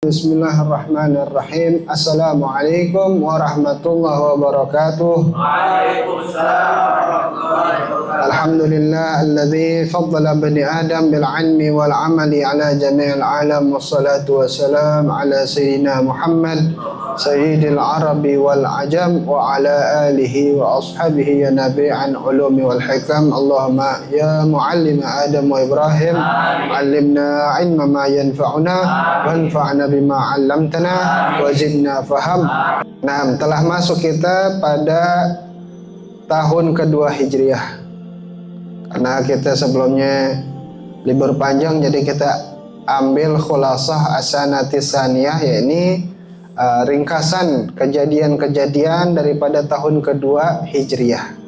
Bismillahirrahmanirrahim. Assalamualaikum warahmatullahi wabarakatuh. Waalaikumsalam warahmatullahi wabarakatuh. Alhamdulillah alladzi faddala bani Adam bil ilmi wal amali ala jami'il alam wassalatu wassalam ala sayyidina Muhammad sayyidil arabi wal ajam wa ala alihi wa ashabihi ya nabi'an ulumi wal hikam. Allahumma ya muallim Adam wa Ibrahim allimna ilma ma yanfa'una wanfa'na bima 'allamtana wa zidna faham. Nah, telah masuk kita pada tahun kedua Hijriah. Karena kita sebelumnya libur panjang, jadi kita ambil khulasah as-sanatis saniyah, yakni ringkasan kejadian-kejadian daripada tahun kedua Hijriah,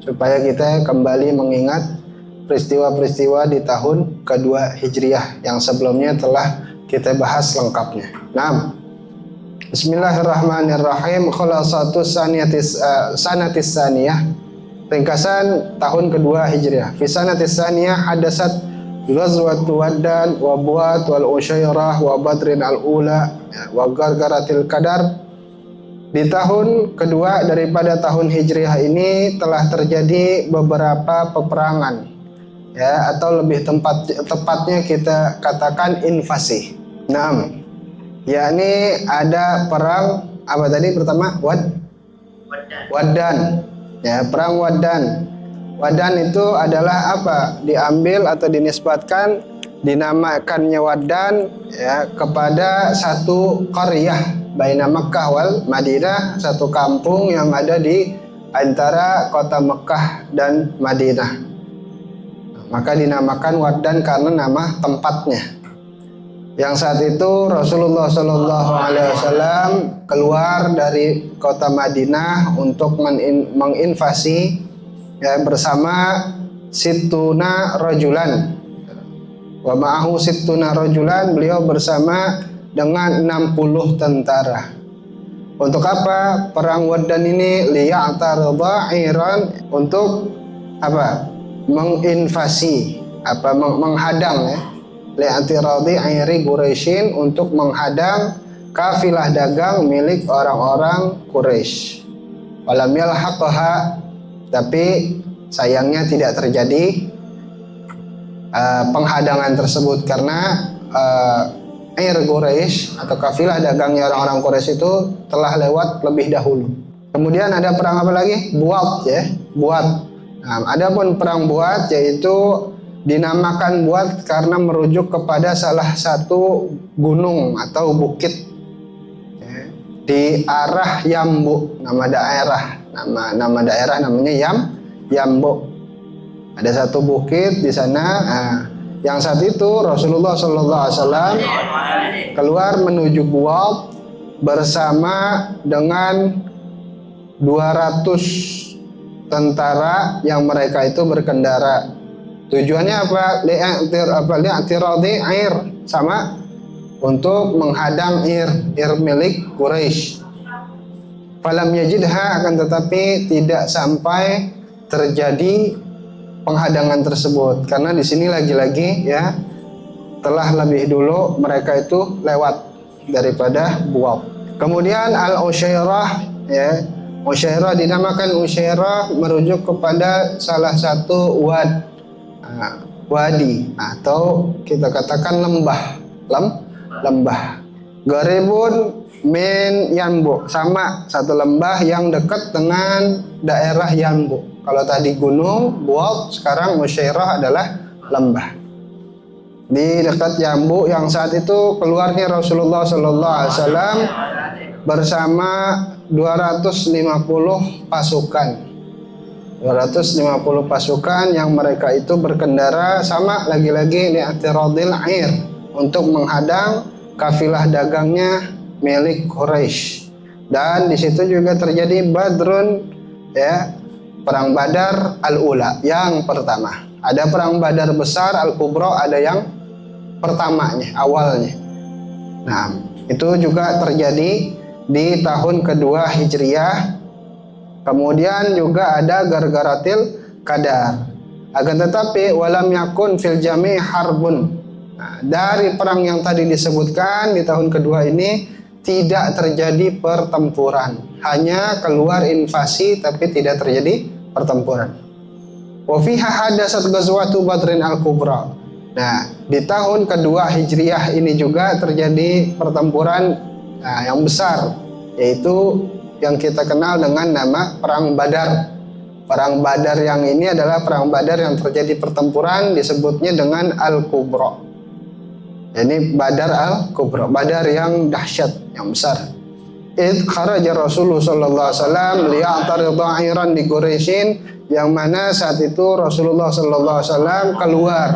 supaya kita kembali mengingat peristiwa-peristiwa di tahun kedua Hijriah yang sebelumnya telah kita bahas lengkapnya. Nah, Bismillahirrahmanirrahim. Khulasatus sanatis saniyah, ringkasan tahun kedua Hijriah. Fi sanatis saniyah hadasat ghazwatu Waddan wa Buat wal Usyairah wa Badrin al-ula wa Gargaratil Qadar. Di tahun kedua daripada tahun Hijriah ini telah terjadi beberapa peperangan, ya, atau lebih tepatnya kita katakan invasi. Nah, yakni ada perang apa tadi pertama? Waddan. Ya, perang Waddan. Waddan itu adalah apa? Diambil atau dinisbatkan, dinamakannya Waddan, ya, kepada satu qaryah baina Makkah wal Madinah, satu kampung yang ada di antara kota Mekah dan Madinah. Maka dinamakan Waddan karena nama tempatnya. Yang saat itu Rasulullah SAW keluar dari kota Madinah untuk menginvasi, ya, bersama sittuna rajulan. Wa ma'ahu sittuna rajulan, beliau bersama dengan 60 tentara. Untuk apa? Perang Waddan ini liya'tarida iran, untuk apa? Menginvasi, apa, menghadang, ya. Li'atiradi airi Quraisyin, untuk menghadang kafilah dagang milik orang-orang Quraisy. Walam yalhaqha, tapi sayangnya tidak terjadi penghadangan tersebut karena air Quraisy atau kafilah dagangnya orang-orang Quraisy itu telah lewat lebih dahulu. Kemudian ada perang apa lagi? Buat, ya, Buat. Nah, adapun perang Buat yaitu dinamakan Buat karena merujuk kepada salah satu gunung atau bukit, ya, di arah Yambu. Nama daerah namanya Yambu. Ada satu bukit di sana. Yang saat itu Rasulullah SAW keluar menuju Buat bersama dengan 200 tentara yang mereka itu berkendara. Tujuannya apa? Li'atiradi air, sama untuk menghadang ir milik Quraisy. Falam yajidha, akan tetapi tidak sampai terjadi penghadangan tersebut karena di sini lagi-lagi, ya, telah lebih dulu mereka itu lewat daripada Buat. Kemudian al-Usyairah, ya, Usyairah dinamakan Usyairah merujuk kepada salah satu wadi atau kita katakan lembah. Garibun min Yanbu, sama satu lembah yang dekat dengan daerah Yanbu. Kalau tadi gunung Buat, sekarang Usyairah adalah lembah di dekat Yanbu. Yang saat itu keluarnya Rasulullah SAW bersama 250 pasukan yang mereka itu berkendara, sama lagi-lagi li'atiradil air, untuk menghadang kafilah dagangnya milik Quraisy. Dan di situ juga terjadi Badrun, ya, perang Badar al-ula, yang pertama. Ada perang Badar besar al-kubra, ada yang pertamanya, awalnya. Nah, itu juga terjadi di tahun kedua Hijriah. Kemudian juga ada Gargaratil Qadar. Akan tetapi walam yakun fil jami' harbun, Nah, dari perang yang tadi disebutkan di tahun kedua ini tidak terjadi pertempuran, hanya keluar invasi tapi tidak terjadi pertempuran. Wa fiha hadatsat ghazwatu Badrin al-Kubra. Nah, di tahun kedua Hijriah ini juga terjadi pertempuran yang besar, yaitu yang kita kenal dengan nama Perang Badar. Perang Badar yang ini adalah Perang Badar yang terjadi pertempuran disebutnya dengan Al-Kubra. Ini Badar Al-Kubra, Badar yang dahsyat, yang besar. Id kharaja Rasulullah sallallahu alaihi wasallam liya'tarid dha'iran di Quraisyin, yang mana saat itu Rasulullah sallallahu alaihi wasallam keluar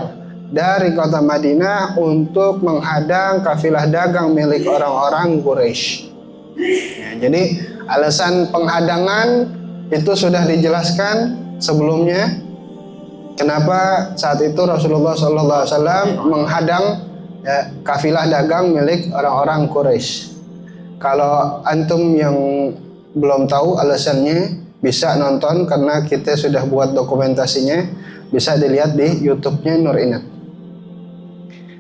dari kota Madinah untuk menghadang kafilah dagang milik orang-orang Quraisy. Ya, jadi alasan penghadangan itu sudah dijelaskan sebelumnya. Kenapa saat itu Rasulullah sallallahu alaihi wasallam menghadang kafilah dagang milik orang-orang Quraisy. Kalau antum yang belum tahu alasannya, bisa nonton karena kita sudah buat dokumentasinya, bisa dilihat di YouTube-nya Nur Inat.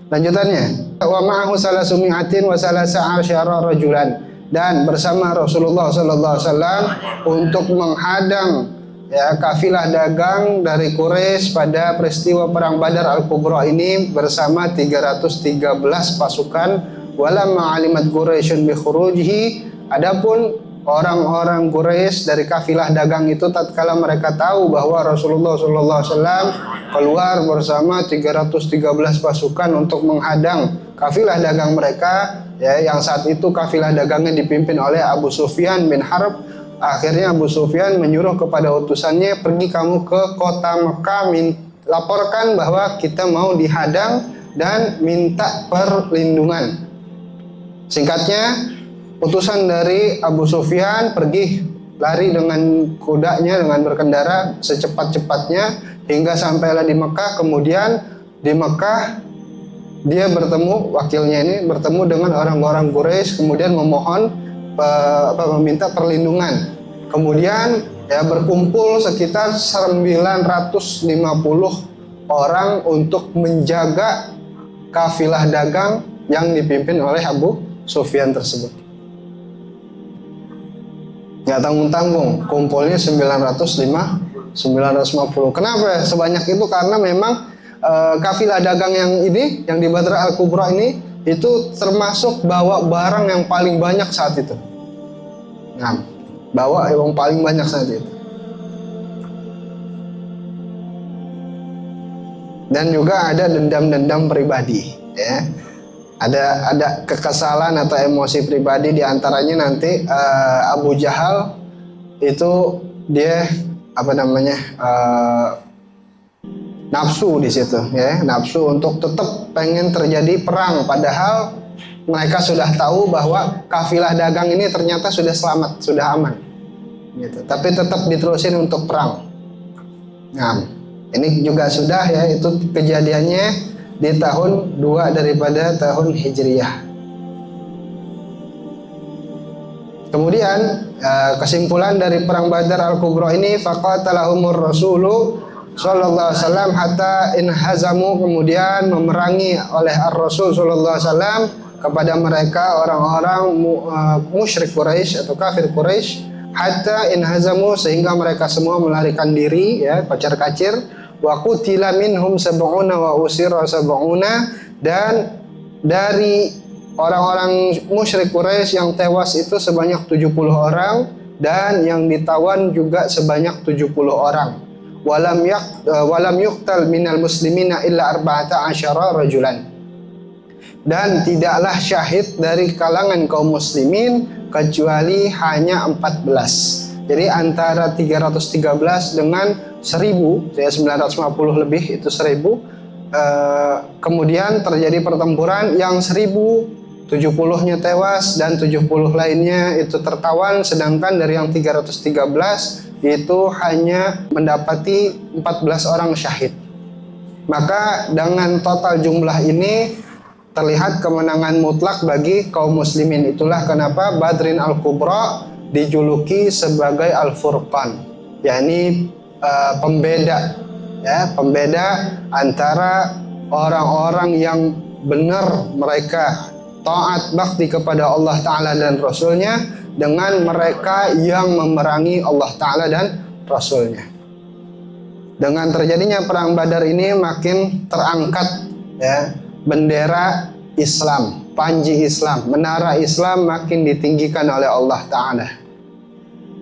Lanjutannya, wa ma'ahu salasumi'atin wa salasa asyara rajulan, dan bersama Rasulullah sallallahu alaihi wasallam untuk menghadang kafilah dagang dari Quraisy pada peristiwa perang Badar Al-Kubra ini bersama 313 pasukan. Walamma alimat Quraisyun bi khurujihi, adapun orang-orang Quraisy dari kafilah dagang itu tatkala mereka tahu bahwa Rasulullah sallallahu alaihi wasallam keluar bersama 313 pasukan untuk menghadang kafilah dagang mereka, yang saat itu kafilah dagangnya dipimpin oleh Abu Sufyan bin Harb. Akhirnya Abu Sufyan menyuruh kepada utusannya, pergi kamu ke kota Mekah, laporkan bahwa kita mau dihadang dan minta perlindungan. Singkatnya, utusan dari Abu Sufyan pergi lari dengan kudanya, dengan berkendara secepat-cepatnya hingga sampailah di Mekah. Kemudian di Mekah dia bertemu, wakilnya ini bertemu dengan orang-orang Quraisy, kemudian memohon meminta perlindungan. Kemudian berkumpul sekitar 950 orang untuk menjaga kafilah dagang yang dipimpin oleh Abu Sufyan tersebut. Nggak tanggung-tanggung, kumpulnya 950. Kenapa sebanyak itu? Karena memang kafilah dagang yang ini, yang di Badr Al-Kubra ini, itu termasuk bawa barang yang paling banyak saat itu. Nah, bawa yang paling banyak saat itu. Dan juga ada dendam-dendam pribadi, ya. Ada kekesalan atau emosi pribadi, diantaranya nanti Abu Jahal itu dia nafsu di situ, ya, nafsu untuk tetap pengen terjadi perang, padahal mereka sudah tahu bahwa kafilah dagang ini ternyata sudah selamat, sudah aman, gitu. Tapi tetap diterusin untuk perang. Nah, ini juga sudah, ya, itu kejadiannya di tahun 2 daripada tahun Hijriyah. Kemudian kesimpulan dari perang Badar Al-Kubra ini, faqatalahumur rasulu sallallahu alaihi wasallam hatta inhazamu, kemudian memerangi oleh Ar-Rasul sallallahu alaihi wasallam kepada mereka orang-orang musyrik Quraisy atau kafir Quraisy, hatta inhazamu, sehingga mereka semua melarikan diri, ya, kocar-kacir. Wa qutila minhum sab'una wa usira sab'una, dan dari orang-orang musyrik Quraisy yang tewas itu sebanyak 70 orang, dan yang ditawan juga sebanyak 70 orang. Walam yuqtal minal muslimina illa arba'ata asyara rajulan, dan tidaklah syahid dari kalangan kaum muslimin kecuali hanya 14. Jadi antara 313 dengan 1000, 950 lebih, itu 1000. Kemudian terjadi pertempuran yang 1070-nya tewas dan 70 lainnya itu tertawan, sedangkan dari yang 313 itu hanya mendapati 14 orang syahid. Maka dengan total jumlah ini terlihat kemenangan mutlak bagi kaum muslimin. Itulah kenapa Badrin Al-Kubra dijuluki sebagai Al-Furqan, yakni pembeda, ya, pembeda antara orang-orang yang benar mereka taat bakti kepada Allah Ta'ala dan Rasulnya dengan mereka yang memerangi Allah Ta'ala dan Rasulnya. Dengan terjadinya perang Badar ini makin terangkat ya bendera Islam, panji Islam, menara Islam makin ditinggikan oleh Allah Ta'ala.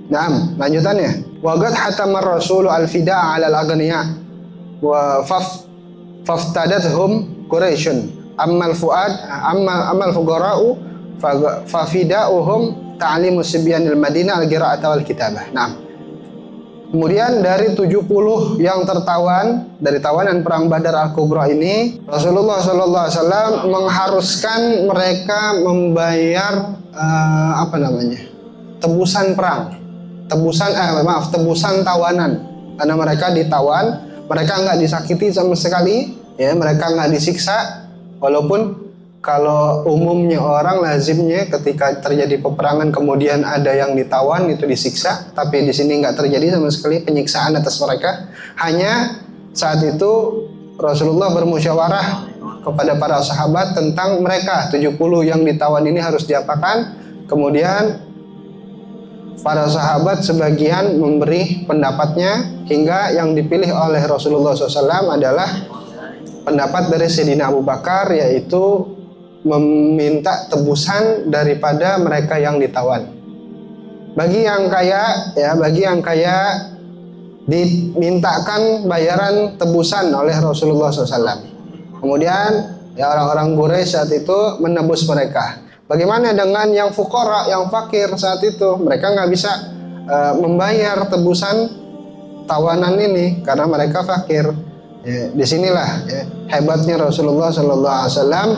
Nah, lanjutannya. Wa qad hatama ar-rasulu al-fida'a 'ala al-aghniya wa faftadathum Quraisyun ammal fuqara'u fa fida'uhum ta'limu sibyanil Madinah al-qira'ata wal kitabah. Nah, kemudian dari 70 yang tertawan dari tawanan perang Badar Al-Kubra ini, Rasulullah SAW mengharuskan mereka membayar tebusan perang, tebusan tawanan, karena mereka ditawan, mereka nggak disakiti sama sekali, ya mereka nggak disiksa, walaupun kalau umumnya orang lazimnya ketika terjadi peperangan kemudian ada yang ditawan itu disiksa, tapi di sini nggak terjadi sama sekali penyiksaan atas mereka. Hanya saat itu Rasulullah bermusyawarah kepada para sahabat tentang mereka 70 yang ditawan ini harus diapakan. Kemudian para sahabat sebagian memberi pendapatnya, hingga yang dipilih oleh Rasulullah SAW adalah pendapat dari Sayyidina Abu Bakar, yaitu meminta tebusan daripada mereka yang ditawan. Bagi yang kaya dimintakan bayaran tebusan oleh Rasulullah SAW. Kemudian ya orang-orang Quraisy saat itu menebus mereka. Bagaimana dengan yang fuqara, yang fakir saat itu? Mereka nggak bisa membayar tebusan tawanan ini karena mereka fakir. Ya, disinilah ya, hebatnya Rasulullah SAW.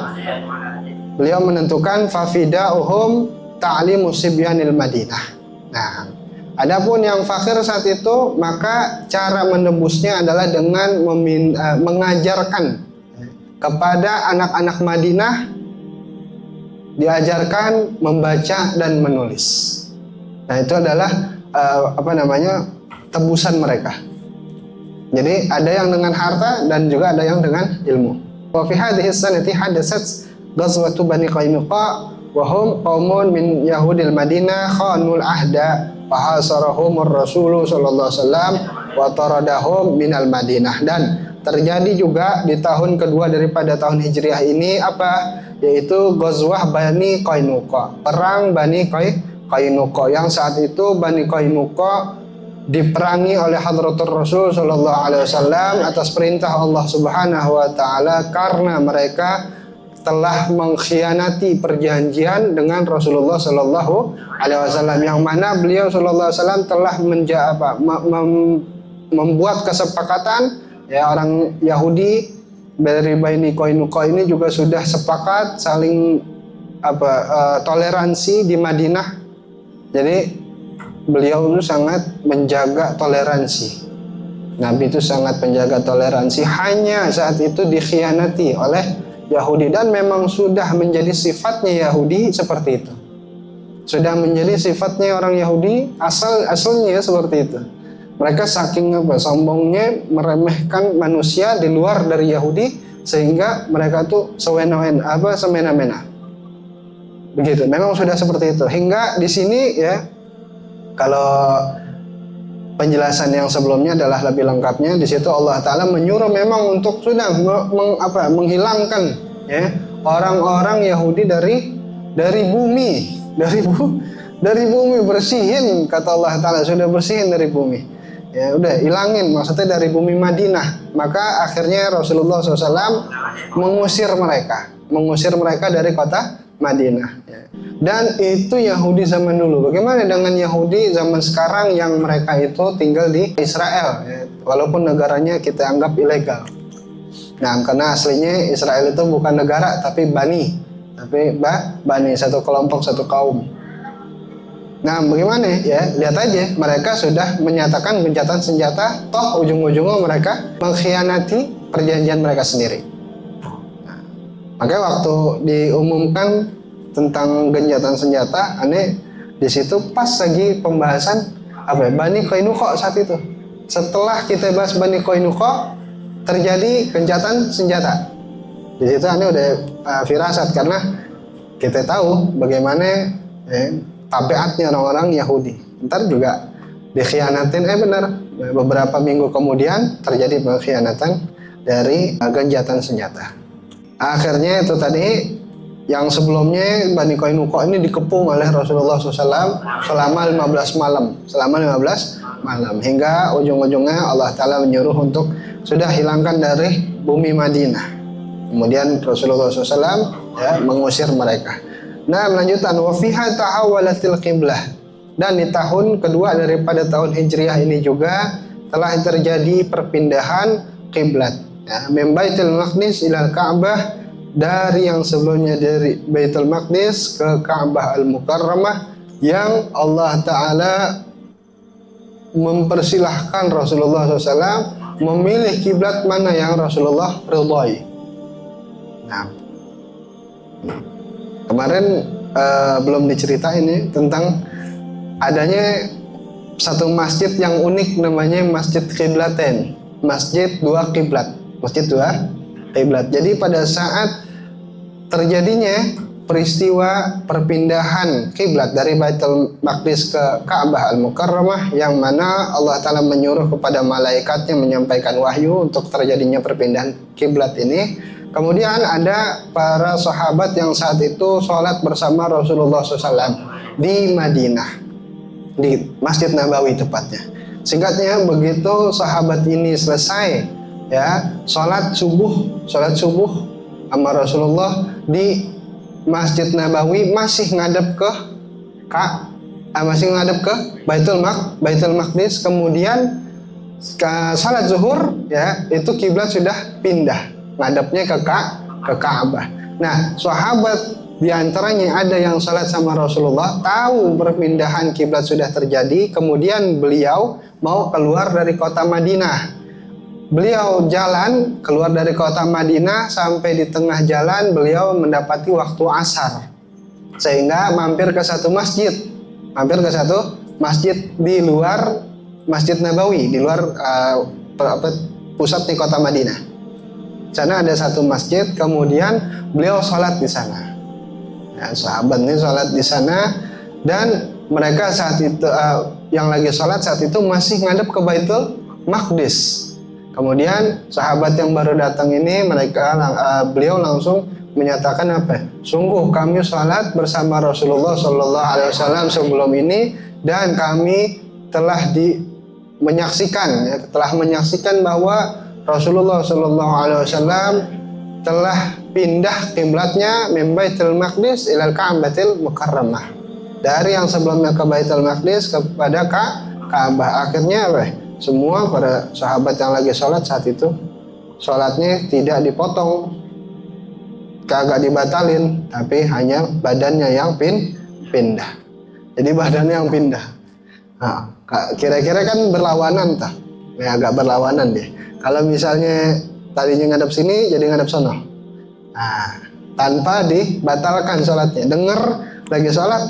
Beliau menentukan fafida'uhum ta'limu sibyanil Madinah. Nah, adapun yang fakir saat itu, maka cara menebusnya adalah dengan mengajarkan kepada anak-anak Madinah, diajarkan membaca dan menulis. Nah, itu adalah tebusan mereka. Jadi ada yang dengan harta dan juga ada yang dengan ilmu. Wa fi hadhihi sanati hadatsat ghazwatu Bani Qainuqa wa hum qaumun min Yahudil Madinah khanul ahda fa hasarahumur Rasul sallallahu alaihi wasallam wa taradahum minal Madinah. Dan terjadi juga di tahun kedua daripada tahun Hijriah ini yaitu ghazwah Bani Qainuqa, perang Bani Qainuqa, yang saat itu Bani Qainuqa diperangi oleh Hadratur Rasul sallallahu alaihi wasallam atas perintah Allah Subhanahu wa taala karena mereka telah mengkhianati perjanjian dengan Rasulullah sallallahu alaihi wasallam, yang mana beliau sallallahu alaihi wasallam telah membuat kesepakatan, ya orang Yahudi dari Bani Qainuqa ini juga sudah sepakat saling toleransi di Madinah. Jadi beliau itu sangat menjaga toleransi. Nabi itu sangat menjaga toleransi, hanya saat itu dikhianati oleh Yahudi, dan memang sudah menjadi sifatnya Yahudi seperti itu. Sudah menjadi sifatnya orang Yahudi asalnya seperti itu. Mereka saking sombongnya meremehkan manusia di luar dari Yahudi, sehingga mereka tuh semena-mena. Begitu. Memang sudah seperti itu. Hingga di sini ya, kalau penjelasan yang sebelumnya adalah lebih lengkapnya. Di situ Allah Ta'ala menyuruh memang untuk sudah menghilangkan ya orang-orang Yahudi dari bumi, dari bumi, bersihin, kata Allah Ta'ala, sudah bersihin dari bumi. Ya udah hilangin, maksudnya dari bumi Madinah. Maka akhirnya Rasulullah SAW mengusir mereka dari kota Madinah. Ya. Dan itu Yahudi zaman dulu. Bagaimana dengan Yahudi zaman sekarang yang mereka itu tinggal di Israel, ya, walaupun negaranya kita anggap ilegal. Nah, karena aslinya Israel itu bukan negara tapi bani, satu kelompok, satu kaum. Nah, bagaimana ya? Lihat aja, mereka sudah menyatakan gencatan senjata, toh ujung-ujungnya mereka mengkhianati perjanjian mereka sendiri. Nah, makanya waktu diumumkan tentang gencatan senjata, aneh di situ pas lagi pembahasan Bani Qainuqa saat itu. Setelah kita bahas Bani Qainuqa, terjadi gencatan senjata. Di situ ini udah firasat, karena kita tahu bagaimana tabiatnya orang-orang Yahudi. Ntar juga dikhianatin, benar. Beberapa minggu kemudian terjadi pengkhianatan dari gencatan senjata. Akhirnya itu tadi yang sebelumnya Bani Qainuqa ini dikepung oleh Rasulullah SAW selama 15 malam. Selama 15 malam. Hingga ujung-ujungnya Allah Ta'ala menyuruh untuk sudah hilangkan dari bumi Madinah. Kemudian Rasulullah SAW mengusir mereka. Nah, melanjutkan wa fiha tahawwalatil qiblah. Dan di tahun kedua daripada tahun Hijriah ini juga telah terjadi perpindahan kiblat. Min Baitul Maqdis ilal Ka'bah, dari yang sebelumnya dari Baitul Maqdis ke Ka'bah Al-Mukarramah, yang Allah Ta'ala mempersilahkan Rasulullah SAW memilih kiblat mana yang Rasulullah ridhai. Nah, kemarin belum diceritain ini tentang adanya satu masjid yang unik, namanya Masjid Qiblatain, Masjid Dua Kiblat, Masjid Dua Kiblat. Jadi pada saat terjadinya peristiwa perpindahan kiblat dari Baitul Maqdis ke Ka'bah Al-Mukarramah, yang mana Allah Ta'ala menyuruh kepada malaikatnya menyampaikan wahyu untuk terjadinya perpindahan kiblat ini. Kemudian ada para sahabat yang saat itu sholat bersama Rasulullah SAW di Madinah, di Masjid Nabawi tepatnya. Singkatnya, begitu sahabat ini selesai sholat subuh sama Rasulullah di Masjid Nabawi, masih ngadep ke Baitul Maqdis. Kemudian salat zuhur itu kiblat sudah pindah ngadepnya ke Ka'bah. Nah, sahabat diantaranya ada yang salat sama Rasulullah, tahu perpindahan kiblat sudah terjadi. Kemudian beliau mau keluar dari kota Madinah. Beliau jalan keluar dari kota Madinah, sampai di tengah jalan beliau mendapati waktu asar, sehingga mampir ke satu masjid di luar Masjid Nabawi, di luar pusatnya kota Madinah. Sana ada satu masjid, kemudian beliau sholat di sana. Sahabat ini sholat di sana, dan mereka saat itu yang lagi sholat saat itu masih ngadep ke Baitul Maqdis. Kemudian sahabat yang baru datang ini, beliau langsung menyatakan sungguh kami sholat bersama Rasulullah SAW sebelum ini, dan kami telah menyaksikan bahwa Rasulullah SAW telah pindah kiblatnya min Baitul Maqdis ilal Ka'batil Mukarramah, dari yang sebelumnya ke Baitul Maqdis kepada Ka'bah. Akhirnya semua para sahabat yang lagi sholat saat itu, sholatnya tidak dipotong, kagak dibatalin, tapi hanya badannya yang pindah. Jadi badannya yang pindah. Nah, kira-kira kan berlawanan tah? Agak berlawanan deh. Kalau misalnya tadinya ngadep sini, jadi ngadep sono. Nah, tanpa dibatalkan sholatnya. Lagi sholat,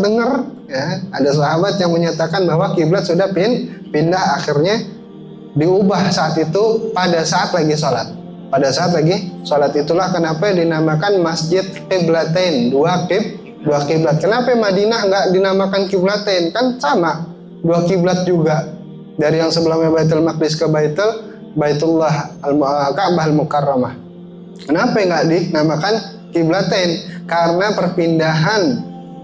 ada sahabat yang menyatakan bahwa kiblat sudah pindah, akhirnya diubah saat itu pada saat lagi sholat. Pada saat lagi sholat itulah kenapa dinamakan Masjid Qiblatain, dua kiblat. Kenapa Madinah nggak dinamakan Qiblatain? Kan sama, dua kiblat juga. Dari yang sebelumnya Baitul Maqdis ke Baitullah Ka'bah Al-Mukarramah. Kenapa nggak dinamakan Qiblatain? Karena perpindahan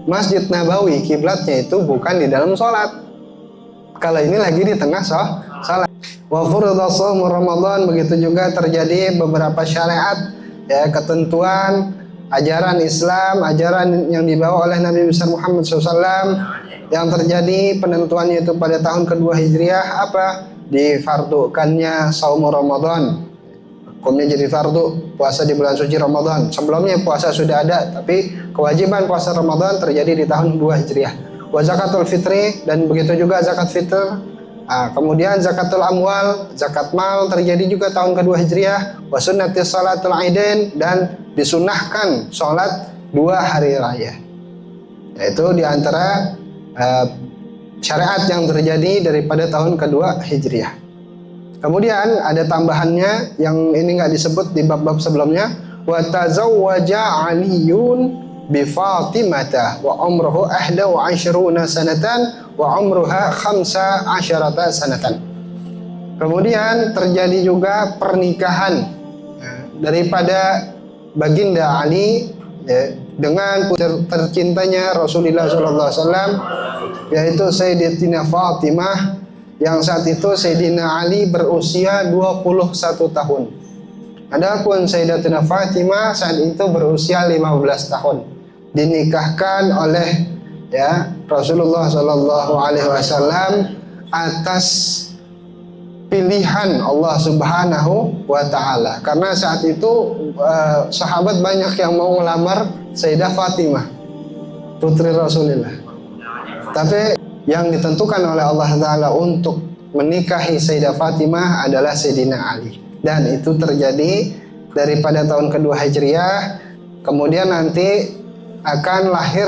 Masjid Nabawi kiblatnya itu bukan di dalam sholat. Kalau ini lagi di tengah sholat. Wa furida shaum Ramadan, begitu juga terjadi beberapa syariat, ketentuan ajaran Islam, ajaran yang dibawa oleh Nabi besar Muhammad SAW, yang terjadi penentuannya itu pada tahun kedua Hijriah. Difardukannya saum Ramadan, hukumnya jadi fardu puasa di bulan suci Ramadan. Sebelumnya puasa sudah ada, tapi kewajiban puasa Ramadan terjadi di tahun 2 Hijriah. Wa zakatul fitri, dan begitu juga zakat fitr. Kemudian zakatul amwal, zakat mal terjadi juga tahun kedua Hijriah. Wa sunnatis salatul aidain, dan disunahkan sholat 2 hari raya. Yaitu diantara syariat yang terjadi daripada tahun kedua Hijriah. Kemudian ada tambahannya yang ini nggak disebut di bab-bab sebelumnya. wa tazawwaja Aliyun bi Fatimata wa umruhu 21 sanatan wa umruha 15 sanatan. Kemudian terjadi juga pernikahan daripada Baginda Ali dengan tercintanya Rasulullah SAW, yaitu Sayyidatina Fatimah, yang saat itu Sayyidina Ali berusia 21 tahun. Adapun Sayyidatina Fatimah saat itu berusia 15 tahun. Dinikahkan oleh Rasulullah SAW atas pilihan Allah Subhanahu wa Ta'ala. Karena saat itu sahabat banyak yang mau melamar Sayyidah Fatimah, putri Rasulullah. Tapi yang ditentukan oleh Allah Ta'ala untuk menikahi Sayyidah Fatimah adalah Sayyidina Ali. Dan itu terjadi daripada tahun kedua Hijriah. Kemudian nanti akan lahir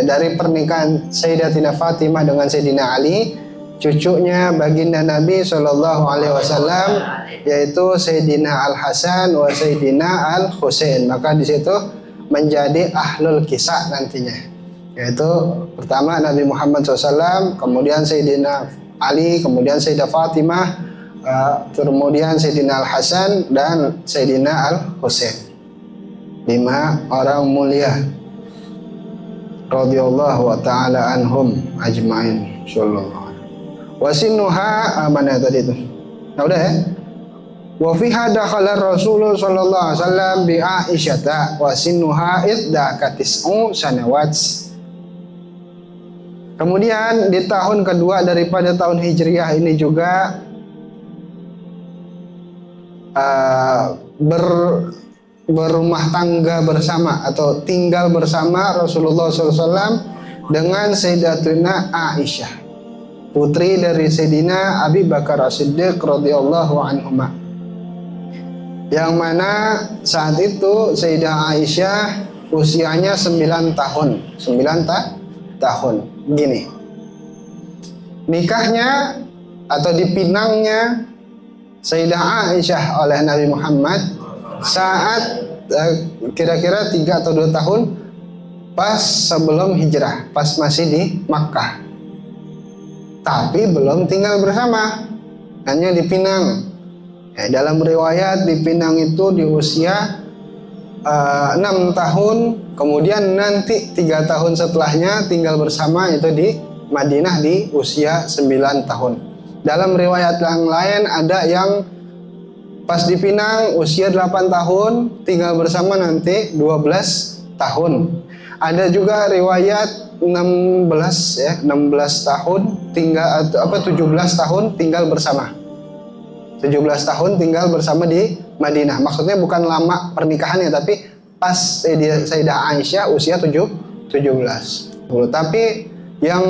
dari pernikahan Sayyidatina Fatimah dengan Sayyidina Ali cucunya baginda Nabi SAW, yaitu Sayyidina Al Hasan wa Sayyidina Al Husain. Maka di situ menjadi ahlul kisah nantinya, yaitu pertama Nabi Muhammad SAW, kemudian Sayyidina Ali, kemudian Sayyidah Fatimah, kemudian Sayyidina Al Hasan dan Sayyidina Al Husain. 5 orang mulia radhiyallahu ta'ala anhum ajmain. Insyaallah. Wasinuha mana tadi itu? Nah, udah ya. Wa fiha dakhala Rasulullah sallallahu alaihi wasallam bi Aisyah wa sinuha idda katis'u sanawat. Kemudian di tahun kedua daripada tahun Hijriah ini juga berumah tangga bersama atau tinggal bersama Rasulullah SAW dengan Sayyidatina Aisyah, putri dari Sayyidina Abi Bakar As-Siddiq radhiyallahu anhuma, yang mana saat itu Sayyidah Aisyah usianya 9 tahun. 9 tahun. Gini, nikahnya atau dipinangnya Sayyidah Aisyah oleh Nabi Muhammad saat kira-kira 3 atau 2 tahun pas sebelum hijrah, pas masih di Makkah. Tapi belum tinggal bersama, hanya dipinang. Dalam riwayat dipinang itu di usia 6 tahun, kemudian nanti 3 tahun setelahnya tinggal bersama itu di Madinah di usia 9 tahun. Dalam riwayat yang lain ada yang pas dipinang usia 8 tahun, tinggal bersama nanti 12 tahun. Ada juga riwayat 16 tahun tinggal 17 tahun tinggal bersama. 17 tahun tinggal bersama di Madinah. Maksudnya bukan lama pernikahannya, tapi pas Sayyidah Aisyah usia 17. Tapi yang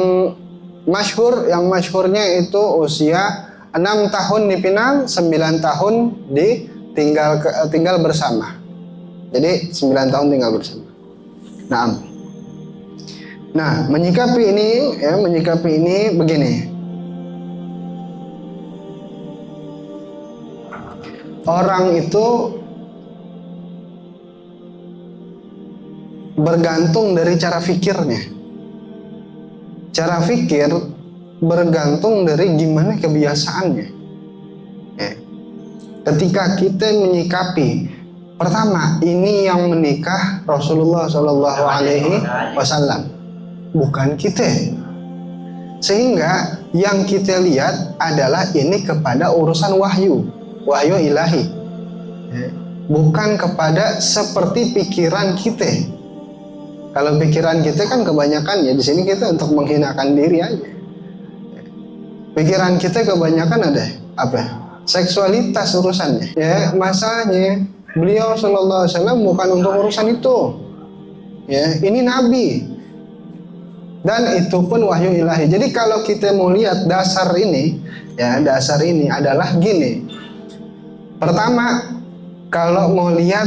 masyhurnya itu usia 6 tahun dipinang, 9 tahun tinggal bersama. Jadi 9 tahun tinggal bersama. Nah, menyikapi ini begini. Orang itu bergantung dari cara fikirnya. Cara fikir bergantung dari gimana kebiasaannya. Ketika kita menyikapi, pertama, ini yang menikah Rasulullah Shallallahu Alaihi Wasallam, bukan kita. Sehingga yang kita lihat adalah ini kepada urusan wahyu ilahi, bukan kepada seperti pikiran kita. Kalau pikiran kita kan kebanyakan di sini kita untuk menghinakan diri aja. Pikiran kita kebanyakan ada seksualitas urusannya. Masalahnya beliau Shallallahu Alaihi Wasallam bukan untuk urusan itu. Ini Nabi. Dan itu pun wahyu ilahi. Jadi kalau kita mau lihat dasar ini adalah gini. Pertama, kalau mau lihat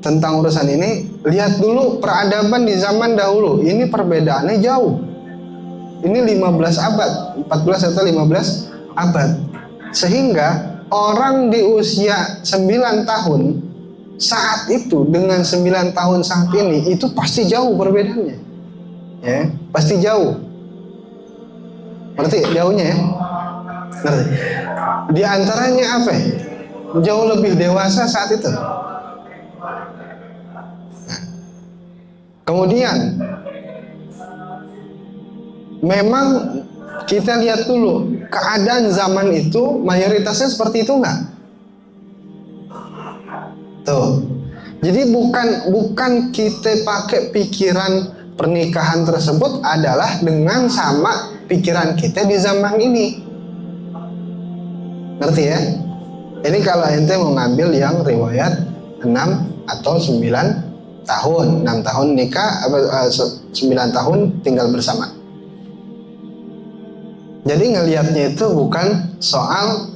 tentang urusan ini, lihat dulu peradaban di zaman dahulu. Ini perbedaannya jauh. Ini 15 abad, 14 atau 15 abad. Sehingga orang di usia 9 tahun saat itu dengan 9 tahun saat ini itu pasti jauh perbedaannya. Ya, pasti jauh. Berarti jauhnya ya. Ngerti? Di antaranya apa ya? Jauh lebih dewasa saat itu. Nah, kemudian memang kita lihat dulu keadaan zaman itu mayoritasnya seperti itu enggak? Tuh. Jadi bukan kita pakai pikiran pernikahan tersebut adalah dengan sama pikiran kita di zaman ini. Ngerti ya? Ini kalau ente mau ngambil yang riwayat 6 atau 9 tahun, 6 tahun nikah, 9 tahun tinggal bersama. Jadi ngelihatnya itu bukan soal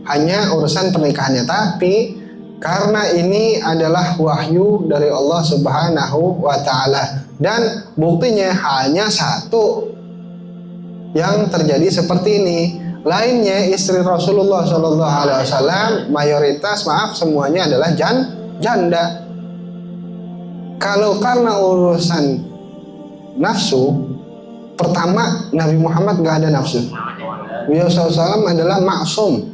hanya urusan pernikahannya, tapi karena ini adalah wahyu dari Allah Subhanahu wa Ta'ala, dan buktinya hanya satu yang terjadi seperti ini. Lainnya istri Rasulullah SAW mayoritas semuanya adalah janda. Kalau karena urusan nafsu, pertama Nabi Muhammad gak ada nafsu. Beliau SAW adalah maksum,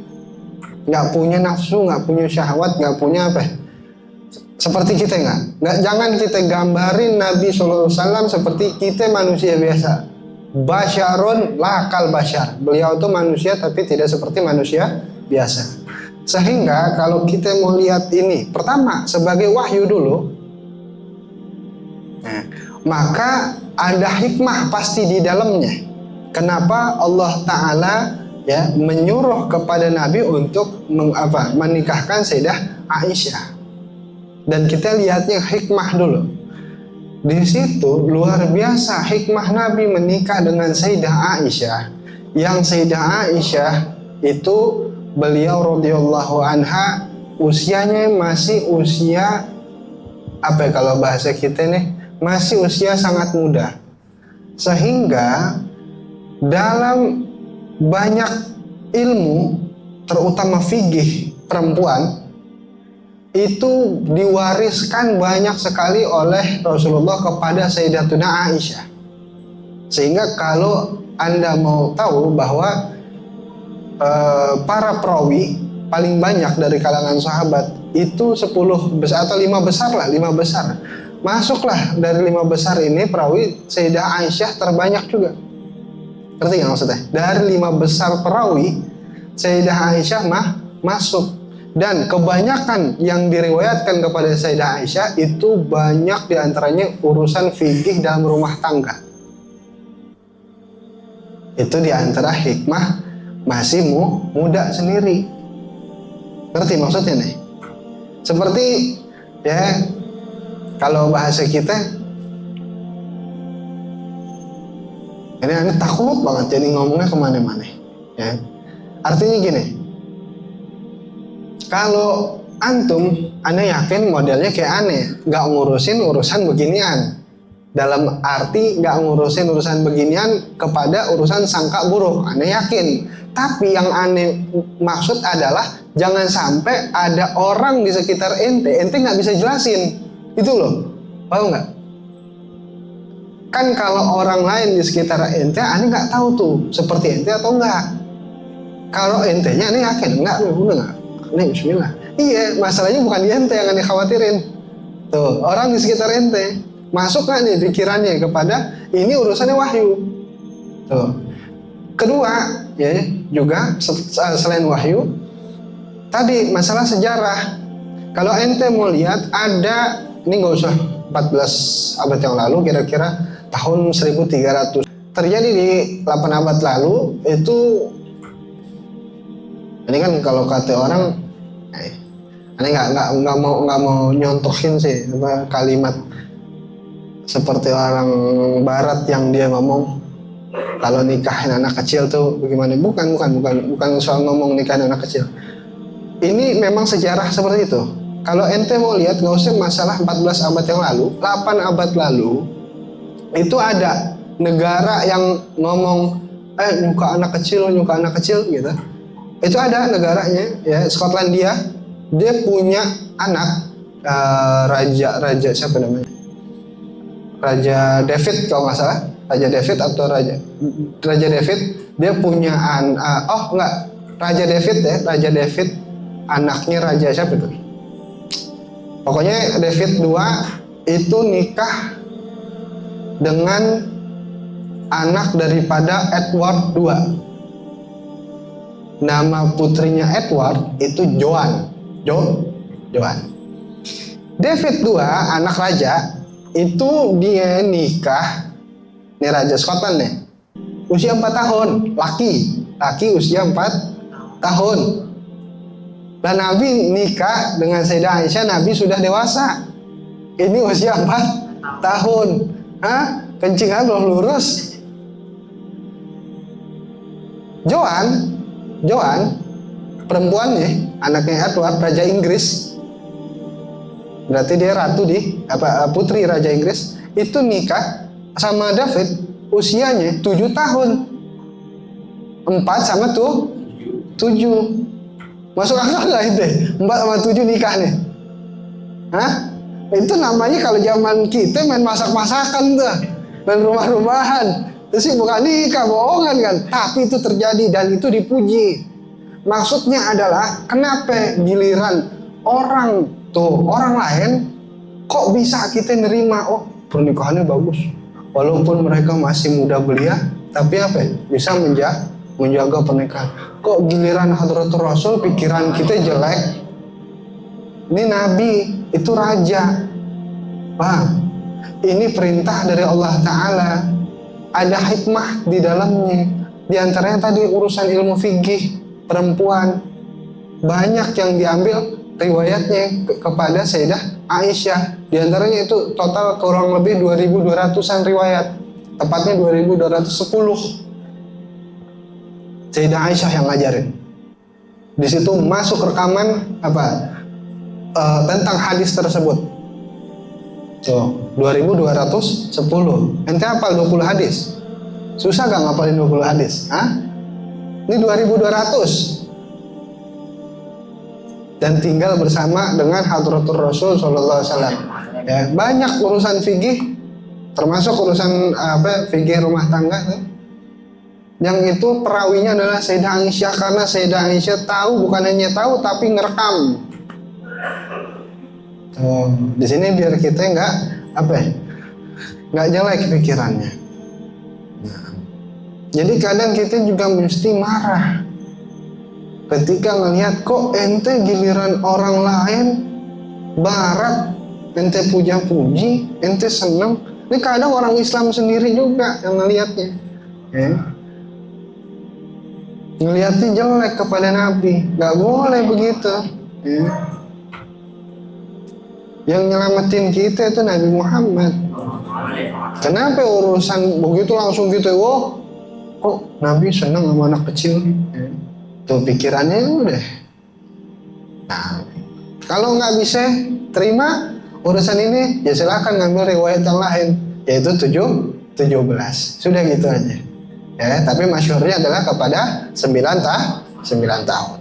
gak punya nafsu, gak punya syahwat, gak punya apa. Seperti kita nggak. Jangan kita gambarin Nabi SAW seperti kita manusia biasa. Basyarun lakal basyar. Beliau itu manusia tapi tidak seperti manusia biasa. Sehingga kalau kita mau lihat ini, pertama sebagai wahyu dulu, maka ada hikmah pasti di dalamnya. Kenapa Allah Ta'ala ya menyuruh kepada Nabi untuk menikahkan Sayyidah Aisyah. Dan kita lihatnya hikmah dulu. Di situ luar biasa hikmah Nabi menikah dengan Sayyidah Aisyah. Yang Sayyidah Aisyah itu beliau radhiyallahu anha usianya masih usia kalau bahasa kita nih, masih usia sangat muda. Sehingga dalam banyak ilmu, terutama fikih perempuan, itu diwariskan banyak sekali oleh Rasulullah kepada Sayyidatuna Aisyah. Sehingga kalau Anda mau tahu bahwa para perawi paling banyak dari kalangan sahabat itu 10 besar atau 5 besar lah, 5 besar. Masuklah dari 5 besar ini perawi Sayyidah Aisyah terbanyak juga. Ngerti nggak maksudnya? Dari 5 besar perawi Sayyidah Aisyah masuk. Dan kebanyakan yang diriwayatkan kepada Sayyidah Aisyah itu banyak diantaranya urusan fikih dalam rumah tangga. Itu diantara hikmah masih muda sendiri. Ngerti maksudnya nih? Seperti ya kalau bahasa kita, ini aneh takut banget jadi ngomongnya kemana-mana. Ya. Artinya gini. Kalau antum, aneh yakin modelnya kayak aneh, gak ngurusin urusan beginian. Dalam arti gak ngurusin urusan beginian kepada urusan sangka buruk, aneh yakin. Tapi yang aneh maksud adalah jangan sampai ada orang di sekitar ente gak bisa jelasin. Itu loh, paham gak? Kan kalau orang lain di sekitar ente, aneh gak tahu tuh seperti ente atau enggak. Kalau entenya aneh yakin, enggak, udah enggak. Nih, bismillah. Iya, masalahnya bukan di ente yang ane khawatirin. Tuh, orang di sekitar ente masuk gak nih pikirannya kepada ini urusannya wahyu. Tuh. Kedua, ya juga selain wahyu, tadi masalah sejarah. Kalau ente mau lihat ada, ini nggak usah 14 abad yang lalu, kira-kira tahun 1300 terjadi di 8 abad lalu itu. Ini kan kalau kata orang, ini nggak mau nyontohin sih kalimat seperti orang Barat yang dia ngomong kalau nikahin anak kecil tuh bagaimana? Bukan soal ngomong nikahin anak kecil. Ini memang sejarah seperti itu. Kalau ente mau lihat, nggak usah masalah 14 abad yang lalu, 8 abad lalu itu ada negara yang ngomong nyuka anak kecil gitu. Itu ada negaranya, ya, Skotlandia. dia punya anak raja siapa namanya? Raja David kalau nggak salah. Raja David atau Raja David, dia punya Raja David ya, Raja David anaknya raja siapa itu? Pokoknya David II itu nikah dengan anak daripada Edward II. Nama putrinya Edward itu Joan. David II anak raja itu dia nikah, ini Raja Scotland nih, usia 4 tahun, laki usia 4 tahun. Dan Nabi nikah dengan Sayyidah Aisyah, Nabi sudah dewasa, ini usia 4 tahun. Kencingnya belum lurus. Joan perempuannya, anaknya Edward, Raja Inggris, berarti dia ratu putri Raja Inggris, itu nikah sama David usianya 7 tahun. 4 sama 7. Masuk akal gak itu? 4 sama 7 nikah nih. Itu namanya kalau zaman kita main masak-masakan tuh, main rumah-rumahan. Itu sih bukan nikah, bohongan kan. Tapi itu terjadi dan itu dipuji. Maksudnya adalah kenapa giliran orang lain kok bisa kita nerima, oh pernikahannya bagus, walaupun mereka masih muda belia, tapi bisa menjaga pernikahan. Kok giliran Hadratul Rasul pikiran kita jelek? Ini Nabi, itu raja, paham? Ini perintah dari Allah Ta'ala, ada hikmah di dalamnya. Di antaranya tadi urusan ilmu fikih, perempuan banyak yang diambil riwayatnya kepada Sayyidah Aisyah. Di antaranya itu total kurang lebih 2.200-an riwayat, tepatnya 2.210. Sayyidah Aisyah yang ngajarin. Di situ masuk rekaman tentang hadis tersebut. Tuh, 2.210. Ente hafal 20 hadis? Susah gak ngapalin 20 hadis? Ini 2.200. Dan tinggal bersama dengan Hadratul Rasul Sallallahu Alaihi Wasallam. Ya, banyak urusan fikih, termasuk urusan fikih rumah tangga. Yang itu perawinya adalah Sayyidah Aisyah, karena Sayyidah Aisyah tahu, bukan hanya tahu tapi ngerekam. Di sini biar kita nggak jelek pikirannya. Jadi kadang kita juga mesti marah ketika ngelihat kok ente giliran orang lain barat ente puja-puji, ente seneng. Ini kadang orang Islam sendiri juga yang ngelihatnya, ngelihatnya jelek kepada Nabi. Nggak boleh begitu. Yang nyelamatin kita itu Nabi Muhammad. Kenapa urusan begitu langsung gitu? Kok Nabi seneng sama anak kecil? Tuh pikirannya udah. Nah, kalau nggak bisa terima urusan ini, ya silakan ngambil riwayat yang lain, yaitu 17. Sudah gitu aja. Ya, tapi masyhurnya adalah kepada 9 tahun.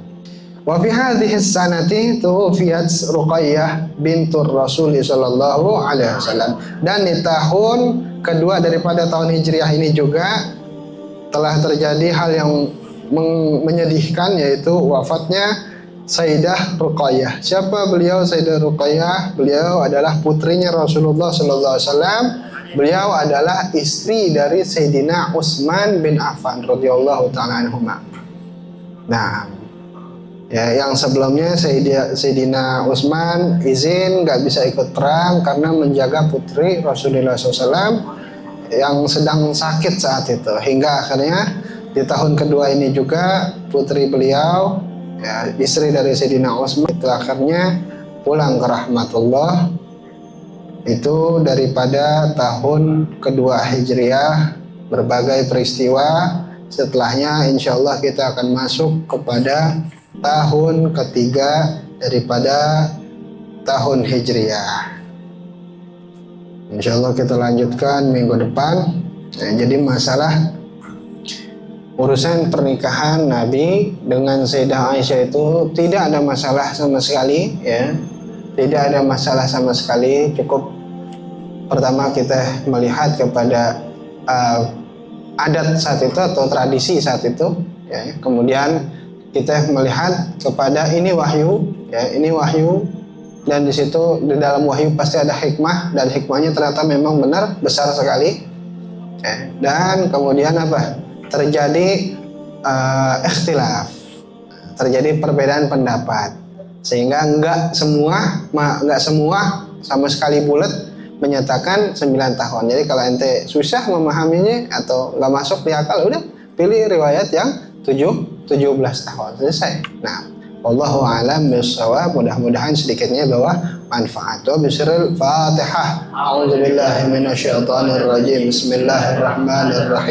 Wa fi hadhihi sanati tuwfiyat Ruqayyah bintur Rasul sallallahu alaihi wasallam. Dan di tahun kedua daripada tahun Hijriah ini juga telah terjadi hal yang menyedihkan, yaitu wafatnya Sayyidah Ruqayyah. Siapa beliau Sayyidah Ruqayyah? Beliau adalah putrinya Rasulullah sallallahu alaihi wasallam. Beliau adalah istri dari Sayyidina Utsman bin Affan radhiyallahu taala anhuma. Nah, ya, yang sebelumnya Sayyidina Utsman izin nggak bisa ikut perang karena menjaga putri Rasulullah SAW yang sedang sakit saat itu. Hingga akhirnya di tahun kedua ini juga putri beliau, ya, istri dari Sayyidina Utsman itu akhirnya pulang ke rahmatullah. Itu daripada tahun kedua Hijriah, berbagai peristiwa. Setelahnya insya Allah kita akan masuk kepada tahun ketiga daripada tahun Hijriah. Insya Allah kita lanjutkan minggu depan. Nah, jadi masalah urusan pernikahan Nabi dengan Sayyidah Aisyah itu tidak ada masalah sama sekali, ya. Tidak ada masalah sama sekali. Cukup pertama kita melihat kepada adat saat itu atau tradisi saat itu, ya. Kemudian kita melihat kepada ini wahyu, ya, ini wahyu, dan di situ di dalam wahyu pasti ada hikmah, dan hikmahnya ternyata memang benar besar sekali, ya. Dan kemudian apa? Terjadi ikhtilaf, terjadi perbedaan pendapat, sehingga nggak semua sama sekali bulat menyatakan 9 tahun. Jadi kalau ente susah memahaminya atau nggak masuk di akal, udah pilih riwayat yang 17 tahun, selesai. Nah, wallahu a'lam bishawab. Mudah-mudahan sedikitnya bahwa manfaat. Wa bisiril Fatihah. A'udzubillahi minasyaitonir rajim. Bismillahirrahmanirrahim.